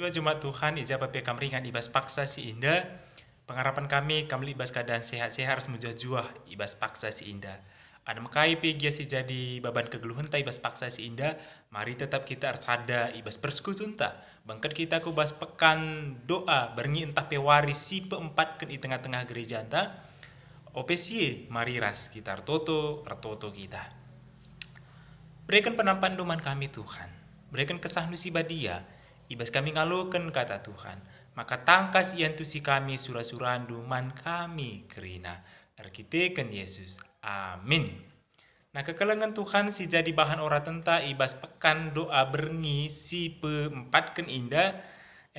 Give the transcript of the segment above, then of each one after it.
Tiba Jumat Tuhan, ija pekam ringan ibas paksa si indah. Pengharapan kami ibas keadaan sehat-sehat harus mujah-juah ibas paksa si indah. Ada mekai pigia si jadi baban kegeluhan ta ibas paksa si indah. Mari tetap kita harus ada ibas persekutuan ta. Bangkat kita ku bas pekan doa berngi entah pewari si peempat ke di tengah-tengah gereja ta. Opesie mari ras kita ratoto kita. Berikan penampan doman kami Tuhan. Berikan kesah nusi badia. Ibas kami ngalukan kata Tuhan. Maka tangkas ian tusi kami surah-surahan doman kami kerina. Arkiteken Yesus. Amin. Nah kekelengan Tuhan si jadi bahan ora tenta ibas pekan doa berngi si peempatken indah.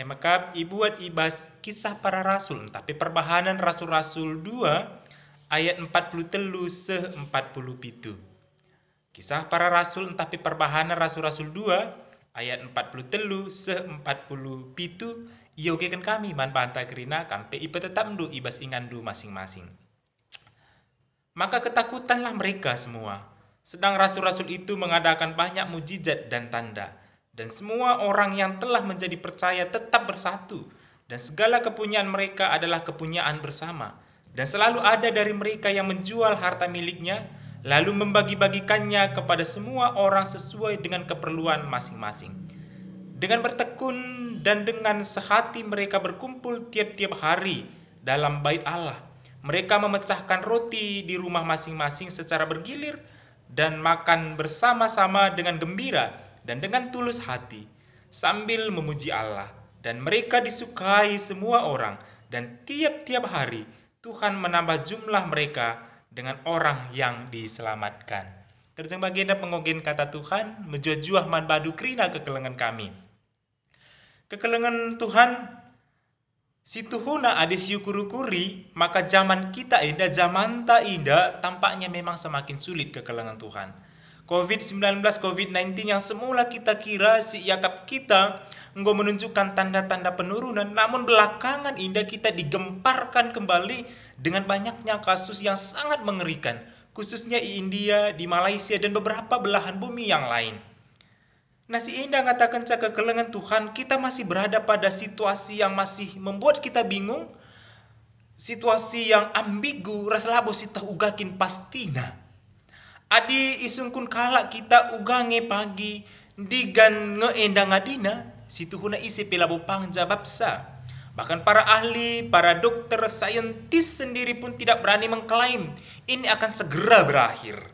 Maka ibuat ibas kisah para rasul. Tapi perbahanan rasul-rasul 2 ayat 43 se 47. Kisah para rasul tapi perbahanan rasul-rasul 2 ayat 43 se 47 yogekan kami man banta kerina kampe ipa tetap ndu ibas ingandu masing-masing. Maka ketakutanlah mereka semua. Sedang rasul-rasul itu mengadakan banyak mujizat dan tanda. Dan semua orang yang telah menjadi percaya tetap bersatu. Dan segala kepunyaan mereka adalah kepunyaan bersama. Dan selalu ada dari mereka yang menjual harta miliknya, lalu membagi-bagikannya kepada semua orang sesuai dengan keperluan masing-masing. Dengan bertekun dan dengan sehati mereka berkumpul tiap-tiap hari dalam bait Allah. Mereka memecahkan roti di rumah masing-masing secara bergilir dan makan bersama-sama dengan gembira dan dengan tulus hati sambil memuji Allah. Dan mereka disukai semua orang dan tiap-tiap hari Tuhan menambah jumlah mereka dengan orang yang diselamatkan. Kerjang baginda pengogen kata Tuhan, menjuah-juah man badu krina kekelengan kami. Kekelengan Tuhan, si Tuhuna ade siu kuri-kuri, maka zaman kita indah, zaman tak indah, tampaknya memang semakin sulit kekelengan Tuhan. COVID-19, COVID-19 yang semula kita kira si yakap kita engkau menunjukkan tanda-tanda penurunan, namun belakangan indah kita digemparkan kembali dengan banyaknya kasus yang sangat mengerikan, khususnya di India, di Malaysia, dan beberapa belahan bumi yang lain. Nah si indah katakan kekelengan Tuhan, kita masih berada pada situasi yang masih membuat kita bingung, situasi yang ambigu, raslabo sita ugakin pastina. Adi isungkun kalak kita ugange pagi digan ngeendang adina situ huna isi pelabo pangjababsa. Bahkan para ahli, para dokter, saintis sendiri pun tidak berani mengklaim ini akan segera berakhir.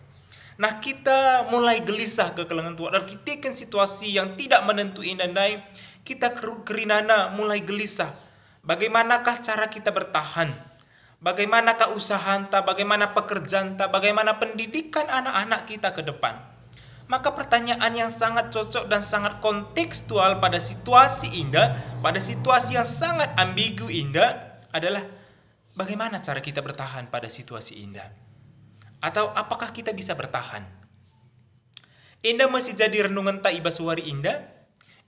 Nah kita mulai gelisah kekelengan Tuhan. Dan kita kan situasi yang tidak menentu indandai, kita kerinana mulai gelisah. Bagaimanakah cara kita bertahan? Bagaimanakah usaha anta, bagaimana pekerjaan anta, bagaimana pendidikan anak-anak kita ke depan? Maka pertanyaan yang sangat cocok dan sangat kontekstual pada situasi indah, pada situasi yang sangat ambigu indah adalah bagaimana cara kita bertahan pada situasi indah? Atau apakah kita bisa bertahan? Indah masih jadi renungan tak ibas wari indah?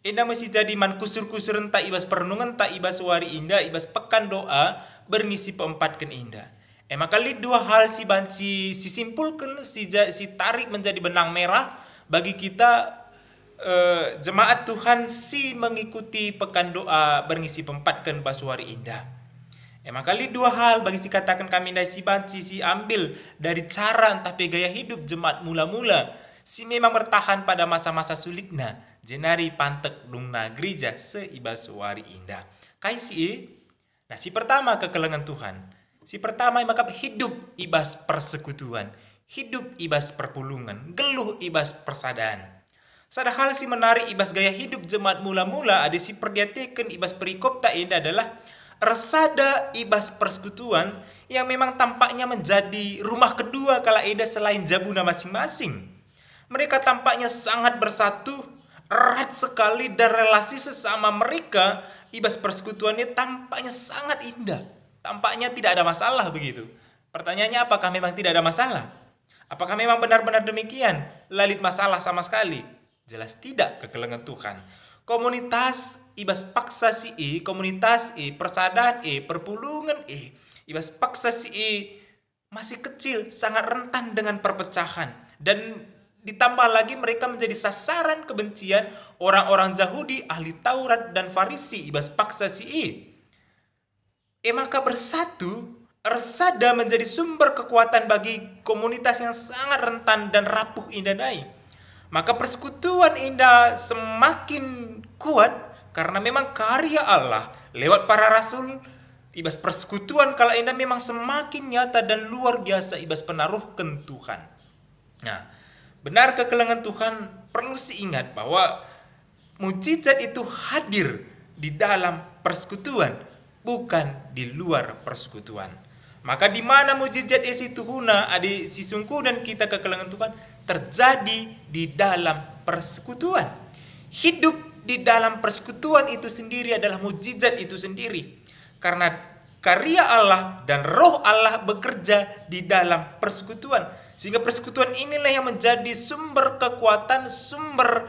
Indah masih jadi man kusur-kusur tak ibas perenungan tak ibas wari indah, ibas pekan doa, berngisi peempatkan indah. Maka dua hal si banci si simpulkan si tarik menjadi benang merah bagi kita jemaat Tuhan si mengikuti pekan doa berngisi peempatkan baswari indah. Maka dua hal bagi si katakan kami dari si banci si ambil dari cara entah gaya hidup jemaat mula-mula si memang bertahan pada masa-masa sulitnya jenari pantek dungna gereja seibaswari indah. Kaisi nah, si pertama kekelengan Tuhan. Si pertama maka hidup ibas persekutuan. Hidup ibas perpulungan. Geluh ibas persadaan. Sadahal si menarik ibas gaya hidup jemaat mula-mula ada si perdiatikan ibas perikop tak indah adalah resada ibas persekutuan yang memang tampaknya menjadi rumah kedua kala indah selain jabuna masing-masing. Mereka tampaknya sangat bersatu, erat sekali dan relasi sesama mereka ibas persekutuannya tampaknya sangat indah. Tampaknya tidak ada masalah begitu. Pertanyaannya apakah memang tidak ada masalah? Apakah memang benar-benar demikian? Lalit masalah sama sekali? Jelas tidak kekelengan Tuhan. Komunitas ibas paksa si komunitas persadaan perpulungan ibas paksa si masih kecil, sangat rentan dengan perpecahan. Dan ditambah lagi mereka menjadi sasaran kebencian orang-orang Yahudi, ahli Taurat dan Farisi ibas paksa si maka bersatu Ersada menjadi sumber kekuatan bagi komunitas yang sangat rentan dan rapuh indah dai. Maka persekutuan indah semakin kuat karena memang karya Allah lewat para rasul ibas persekutuan kala indah memang semakin nyata dan luar biasa ibas penaruhkan Tuhan. Nah, benar kekelengan Tuhan perlu diingat bahwa mujizat itu hadir di dalam persekutuan, bukan di luar persekutuan. Maka di mana mujizat isi Tuhuna adi sisungku dan kita kekelengan Tuhan terjadi di dalam persekutuan. Hidup di dalam persekutuan itu sendiri adalah mujizat itu sendiri. Karena karya Allah dan roh Allah bekerja di dalam persekutuan. Sehingga persekutuan inilah yang menjadi sumber kekuatan, sumber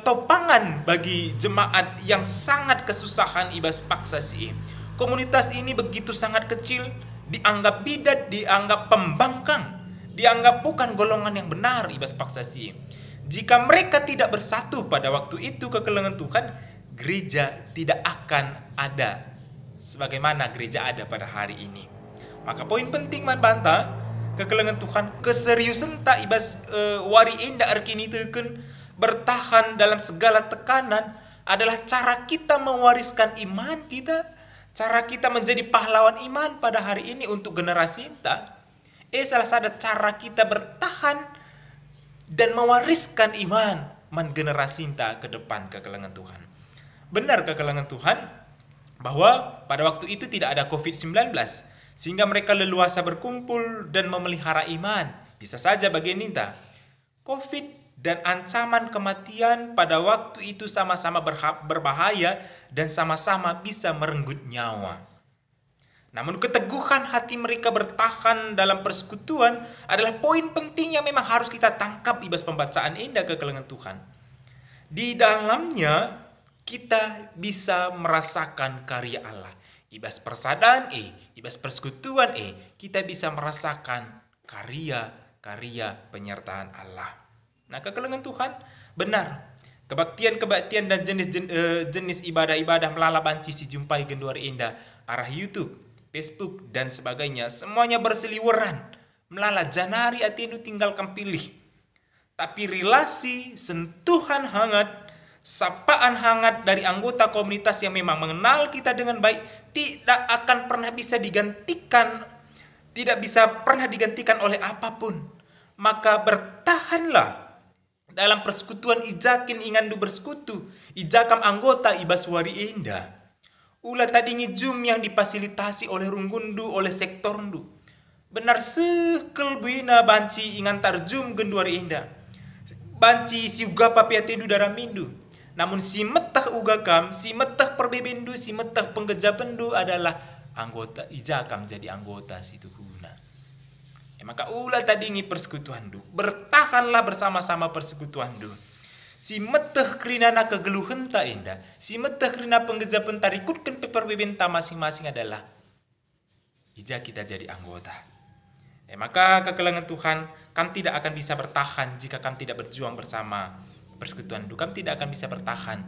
topangan bagi jemaat yang sangat kesusahan ibas paksa si. Komunitas ini begitu sangat kecil, dianggap bidat, dianggap pembangkang, dianggap bukan golongan yang benar ibas paksa si. Jika mereka tidak bersatu pada waktu itu kekelengan Tuhan, gereja tidak akan ada sebagaimana gereja ada pada hari ini. Maka poin penting man banta kekelengan Tuhan keseriusan tak ibas wari indah arkini teken bertahan dalam segala tekanan adalah cara kita mewariskan iman kita, cara kita menjadi pahlawan iman pada hari ini untuk generasi kita. Salah satu cara kita bertahan dan mewariskan iman man generasi kita ke depan kekelengan Tuhan. Benar kekelengan Tuhan bahwa pada waktu itu tidak ada COVID-19 sehingga mereka leluasa berkumpul dan memelihara iman. Bisa saja bagian ninta COVID dan ancaman kematian pada waktu itu sama-sama berbahaya dan sama-sama bisa merenggut nyawa. Namun keteguhan hati mereka bertahan dalam persekutuan adalah poin penting yang memang harus kita tangkap ibas pembacaan indah kekelengan Tuhan. Di dalamnya kita bisa merasakan karya Allah. Ibas persadaan ibas persekutuan kita bisa merasakan karya-karya penyertaan Allah. Nah, kekelengan Tuhan benar. Kebaktian-kebaktian dan jenis ibadah-ibadah melala banci si jumpai genduari indah arah YouTube, Facebook dan sebagainya semuanya berseliweran melala janari atindu tinggalkan pilih. Tapi relasi, sentuhan hangat, sapaan hangat dari anggota komunitas yang memang mengenal kita dengan baik tidak akan pernah bisa digantikan, tidak bisa pernah digantikan oleh apapun. Maka bertahanlah dalam persekutuan ijakin ingandu bersekutu, ijakam anggota ibas wari indah. Ulah tadingi Zoom yang difasilitasi oleh runggundu, oleh sektorndu. Benar sekel buina banci ingantar Zoom genduari indah. Banci si uga papiatindu daramindu. Namun si metah ugakam, si metah perbebendu, si metah penggejapendu adalah anggota ijakam jadi anggota si Tuhuna. Maka ulah tadingi persekutuan du. Bertahanlah bersama-sama persekutuan du. Si meteh kerinana kegeluhan tak indah. Si meteh kerina penggejapan tarikutkan peperbebenta masing-masing adalah ija kita jadi anggota. Maka kekelengan Tuhan, kam tidak akan bisa bertahan jika kam tidak berjuang bersama persekutuan du. Kam tidak akan bisa bertahan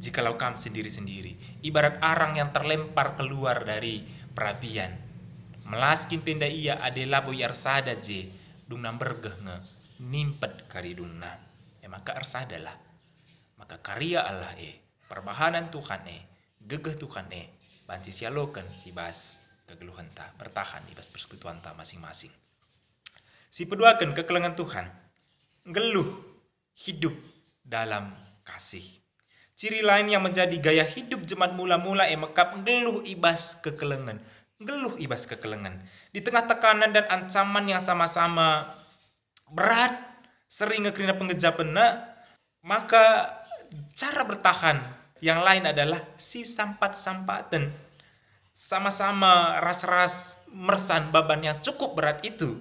jikalau kam sendiri-sendiri. Ibarat arang yang terlempar keluar dari perapian. Melaskin penda iya adalah boy arsada je dungnam bergeh nge nimpet kari dunna. Maka arsadalah. Maka karya Allah perbahanan Tuhan gegeh Tuhan banci sialokan ibas kegeluhan ta bertahan ibas persekutuan ta masing-masing. Si peduakan kekelengan Tuhan geluh hidup dalam kasih. Ciri lain yang menjadi gaya hidup jemaat mula-mula mekap geluh ibas kekelengan. Geluh ibas kekelengan. Di tengah tekanan dan ancaman yang sama-sama berat, sering ngekerina penggejapan, maka cara bertahan yang lain adalah si sampat-sampatan. Sama-sama ras-ras mersan beban yang cukup berat itu.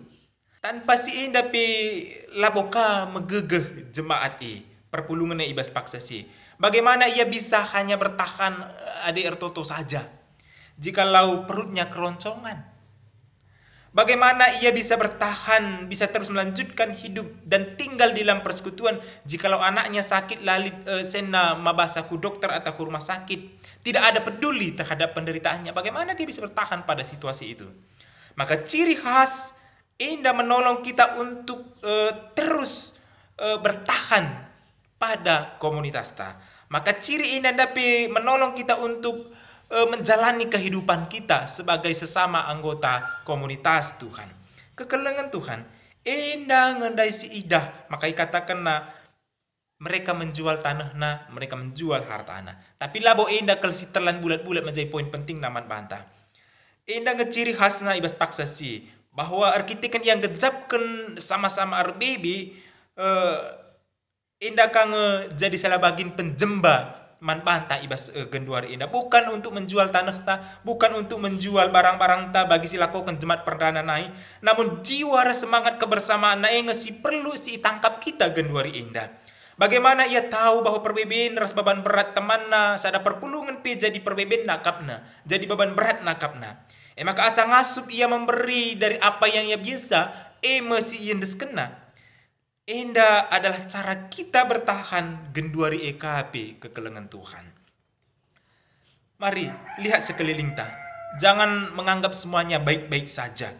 Tanpa si indah pi laboka megegeh jemaat perpulungan ibas paksa si. Bagaimana ia bisa hanya bertahan adik ertoto saja? Jikalau perutnya keroncongan. Bagaimana ia bisa bertahan, bisa terus melanjutkan hidup dan tinggal di dalam persekutuan jikalau anaknya sakit lalu sena mabasa ku dokter atau ke rumah sakit, tidak ada peduli terhadap penderitaannya. Bagaimana dia bisa bertahan pada situasi itu? Maka ciri khas Enda menolong kita untuk terus bertahan pada komunitas ta. Maka ciri Enda dapat menolong kita untuk menjalani kehidupan kita sebagai sesama anggota komunitas Tuhan. Kekelengan Tuhan, Enda ngendai si idah, maka katakan mereka menjual tanahna, mereka menjual hartana. Tapi labo Enda kalau si telan bulat-bulat menjadi poin penting naman bantah. Enda ngeciri khasna ibas paksa si bahwa arkitek yang gejapkan sama-sama RBB Enda kang jadi salah bagin penjemba man banta ibas genduar Enda, bukan untuk menjual tanah ta, bukan untuk menjual barang-barang ta bagi si lakukan jemaat perdana nai, namun jiwa semangat kebersamaan nae ngesi perlu si tangkap kita genduari Enda. Bagaimana ia tahu bahwa perbedaan ras beban berat temanna sada perpulungan pe jadi perbedaan nakapna, jadi beban berat nakapna. Maka asa ngasup ia memberi dari apa yang ia biasa, masih ia kena. Enda adalah cara kita bertahan genduari EKP kekelengan Tuhan. Mari lihat sekeliling ta. Jangan menganggap semuanya baik-baik saja.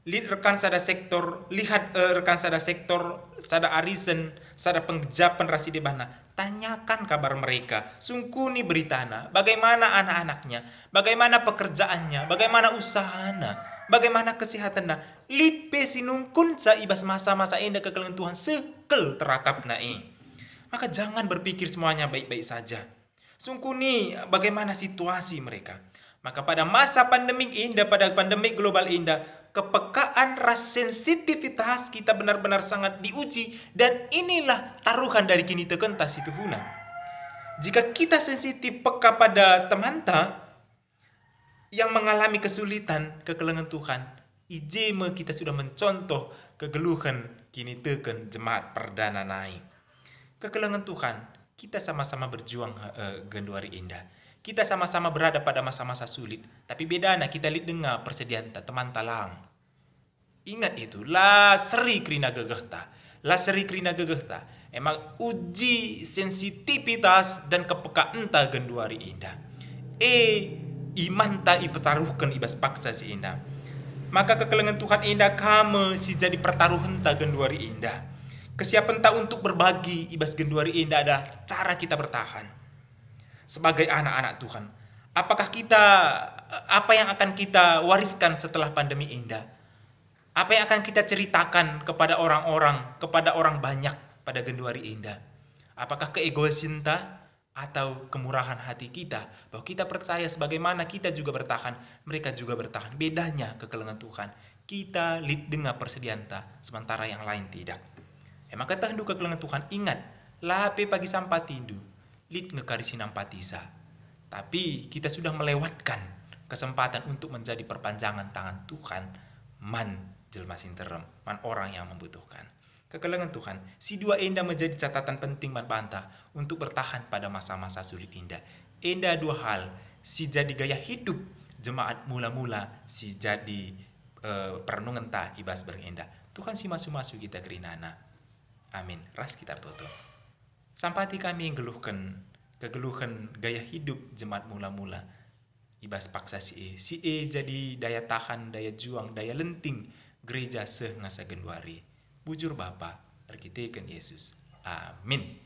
Lihat rekan sada sektor, lihat rekan sada sektor, sada arisan, sada penggejapan rasi di mana. Tanyakan kabar mereka, sungkuni beritana, bagaimana anak-anaknya, bagaimana pekerjaannya, bagaimana usahana, bagaimana kesehatannya. Lipe sinungkun sa ibas masa-masa Enda kekelengan Tuhan sekel terakap nae. Maka jangan berpikir semuanya baik-baik saja. Sungkuni bagaimana situasi mereka. Maka pada masa pandemik Enda, pada pandemik global Enda, kepekaan ras sensitivitas kita benar-benar sangat diuji, dan inilah taruhan dari kini tekentas itu huna. Jika kita sensitif peka pada teman ta yang mengalami kesulitan kekelengan Tuhan, ijeme kita sudah mencontoh kegeluhan kini teken jemaat perdana naik. Kekelengan Tuhan, kita sama-sama berjuang genduari Enda. Kita sama-sama berada pada masa-masa sulit, tapi bedana kita lihat dengar persediaan teman talang. Ingat itu, la seri krina gegehta, la seri krina gegehta. Emang uji sensitivitas dan kepekaan ta genduari Enda. Iman ta ipetaruhkan ibas paksa si Enda. Maka kekelengan Tuhan Enda kame si jadi pertaruhan ta genduari Enda. Kesiapan ta untuk berbagi ibas genduari Enda adalah cara kita bertahan sebagai anak-anak Tuhan. Apakah kita, apa yang akan kita wariskan setelah pandemi Enda? Apa yang akan kita ceritakan kepada orang-orang, kepada orang banyak pada genduari Enda? Apakah keegoisan ta atau kemurahan hati kita bahwa kita percaya sebagaimana kita juga bertahan, mereka juga bertahan. Bedanya kekelengan Tuhan, kita lid dengar persediaan ta, sementara yang lain tidak. Maka tahandu kekelengan Tuhan, ingat, lape pagi sampai tindu, lid ngekarisi nampatisa. Tapi kita sudah melewatkan kesempatan untuk menjadi perpanjangan tangan Tuhan, man jelma sinterem, man orang yang membutuhkan. Kekelengan Tuhan, si dua Enda menjadi catatan penting man bantah untuk bertahan pada masa-masa sulit Enda. Enda dua hal, si jadi gaya hidup jemaat mula-mula, si jadi perenungan ta ibas berenda. Tuhan si masu-masu kita kerinana. Amin. Ras kita tutup. Sampati kami yang kegeluhan gaya hidup jemaat mula-mula. Ibas paksa si jadi daya tahan, daya juang, daya lenting gereja ngasa genduari. Bujur Bapa, arkiteken Yesus. Amin.